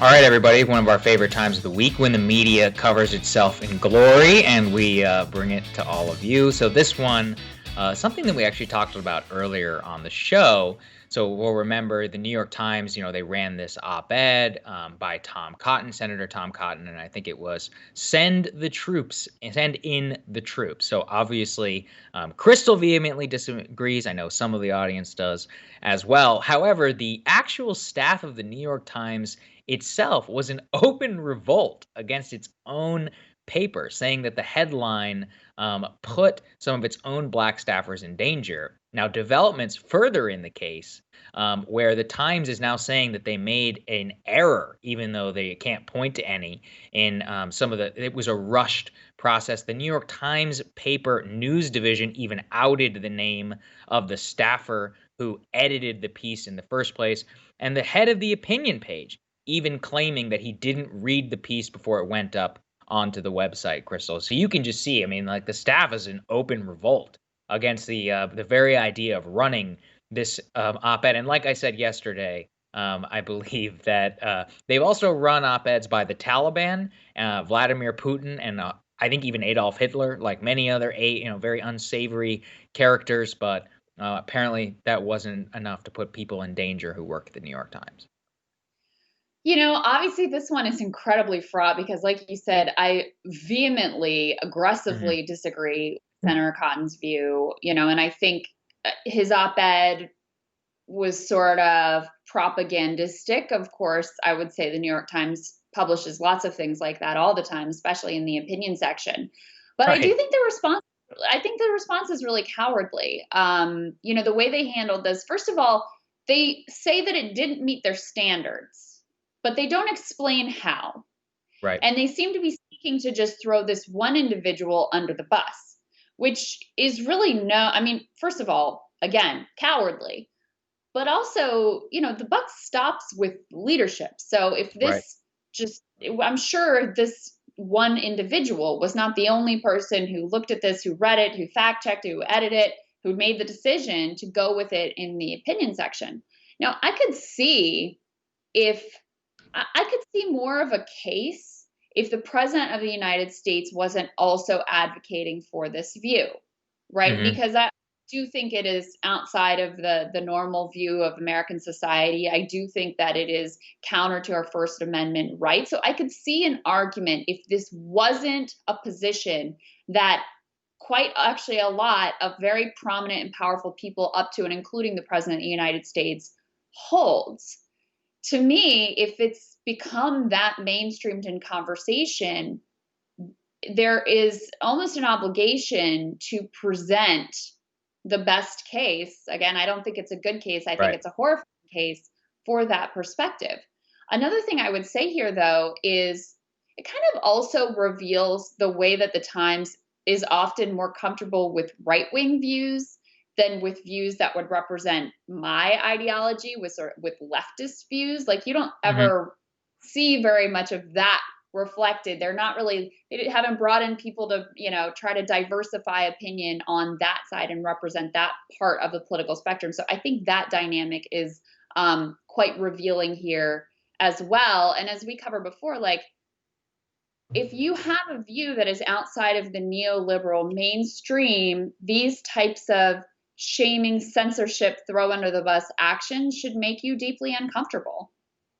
All right, everybody, one of our favorite times of the week when the media covers itself in glory and we bring it to all of you. So this one, something that we actually talked about earlier on the show. So we'll remember the New York Times, they ran this op-ed by Tom Cotton, Senator Tom Cotton, and I think it was send in the troops. So obviously, Krystal vehemently disagrees. I know some of the audience does as well. However, the actual staff of the New York Times itself was an open revolt against its own paper, saying that the headline put some of its own black staffers in danger. Now, developments further in the case, where the Times is now saying that they made an error, even though they can't point to any, in it was a rushed process. The New York Times paper news division even outed the name of the staffer who edited the piece in the first place, and the head of the opinion page even claiming that he didn't read the piece before it went up onto the website, Krystal. So you can just see, the staff is in open revolt against the very idea of running this op-ed. And like I said yesterday, I believe that they've also run op-eds by the Taliban, Vladimir Putin, and I think even Adolf Hitler, like many other very unsavory characters. But apparently that wasn't enough to put people in danger who work at the New York Times. Obviously this one is incredibly fraught because, like you said, I vehemently, aggressively disagree with Senator Cotton's view, and I think his op-ed was sort of propagandistic. Of course, I would say the New York Times publishes lots of things like that all the time, especially in the opinion section. But right. I do think the response is really cowardly. The way they handled this, first of all, they say that it didn't meet their standards, but they don't explain how. Right. And they seem to be seeking to just throw this one individual under the bus, which is really first of all, again, cowardly, but also, the buck stops with leadership. So if this I'm sure this one individual was not the only person who looked at this, who read it, who fact checked, who edited it, who made the decision to go with it in the opinion section. Now, I could see more of a case if the president of the United States wasn't also advocating for this view, right? Mm-hmm. Because I do think it is outside of the normal view of American society. I do think that it is counter to our First Amendment rights. So I could see an argument if this wasn't a position that quite actually a lot of very prominent and powerful people up to and including the president of the United States holds. To me, if it's become that mainstreamed in conversation, there is almost an obligation to present the best case. Again, I don't think it's a good case. I think it's a horrifying case for that perspective. Another thing I would say here, though, is it kind of also reveals the way that the Times is often more comfortable with right-wing views than with views that would represent my ideology with leftist views. Like, you don't ever see very much of that reflected. They haven't brought in people to, try to diversify opinion on that side and represent that part of the political spectrum. So I think that dynamic is quite revealing here as well. And as we covered before, if you have a view that is outside of the neoliberal mainstream, these types of shaming, censorship, throw under the bus actions should make you deeply uncomfortable.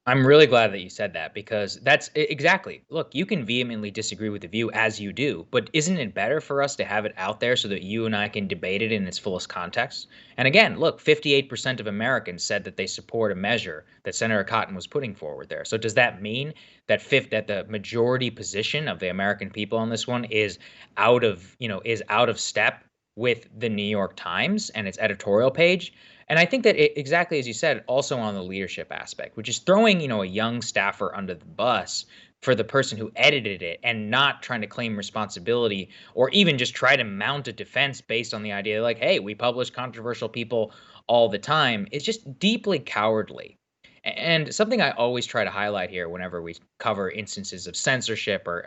I'm really glad that you said that, because that's exactly. Look, you can vehemently disagree with the view as you do, but isn't it better for us to have it out there so that you and I can debate it in its fullest context? And again, look, 58% of Americans said that they support a measure that Senator Cotton was putting forward there. So does that mean that the majority position of the American people on this one is out of step with the New York Times and its editorial page? And I think that exactly as you said, also on the leadership aspect, which is throwing, a young staffer under the bus for the person who edited it and not trying to claim responsibility or even just try to mount a defense based on the idea like, hey, we publish controversial people all the time, is just deeply cowardly. And something I always try to highlight here whenever we cover instances of censorship or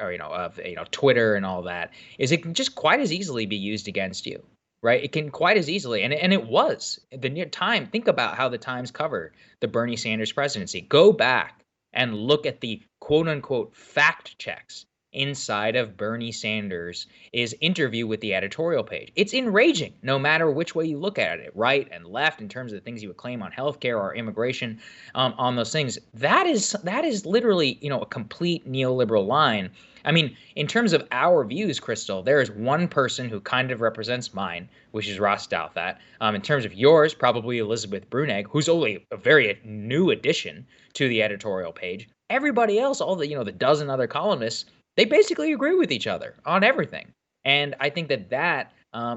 Twitter and all that is it can just quite as easily be used against you. Right, it can quite as easily, and it was the New York Times. Think about how the Times covered the Bernie Sanders presidency. Go back and look at the quote unquote fact checks inside of Bernie Sanders' interview with the editorial page. It's enraging, no matter which way you look at it, right and left, in terms of the things you would claim on healthcare or immigration, on those things. That is literally, a complete neoliberal line. I mean, in terms of our views, Krystal, there is one person who kind of represents mine, which is Ross Douthat. In terms of yours, probably Elizabeth Brunegg, who's only a very new addition to the editorial page. Everybody else, all the the dozen other columnists, they basically agree with each other on everything. And I think that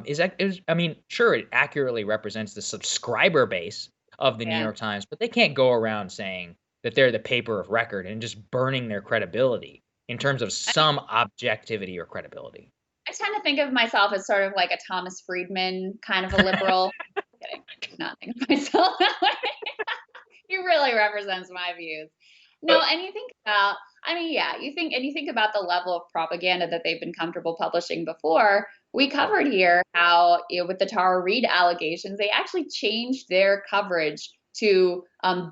is, I mean, sure, it accurately represents the subscriber base of the New York Times, but they can't go around saying that they're the paper of record and just burning their credibility in terms of some objectivity or credibility. I tend to think of myself as sort of like a Thomas Friedman kind of a liberal. Kidding. Not think of myself that way. He really represents my views. No, and you think about, you think about the level of propaganda that they've been comfortable publishing before. We covered here how, with the Tara Reade allegations, they actually changed their coverage to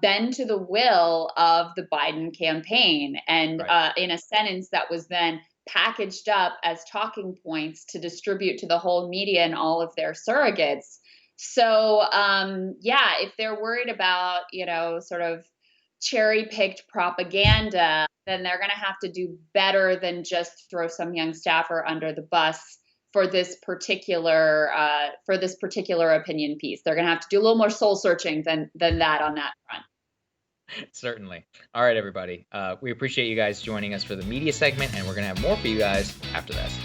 bend to the will of the Biden campaign, and in a sentence that was then packaged up as talking points to distribute to the whole media and all of their surrogates. So, if they're worried about, sort of cherry-picked propaganda, then they're going to have to do better than just throw some young staffer under the bus for this particular opinion piece. They're going to have to do a little more soul searching than that on that front. Certainly. All right, everybody. We appreciate you guys joining us for the media segment, and we're going to have more for you guys after this.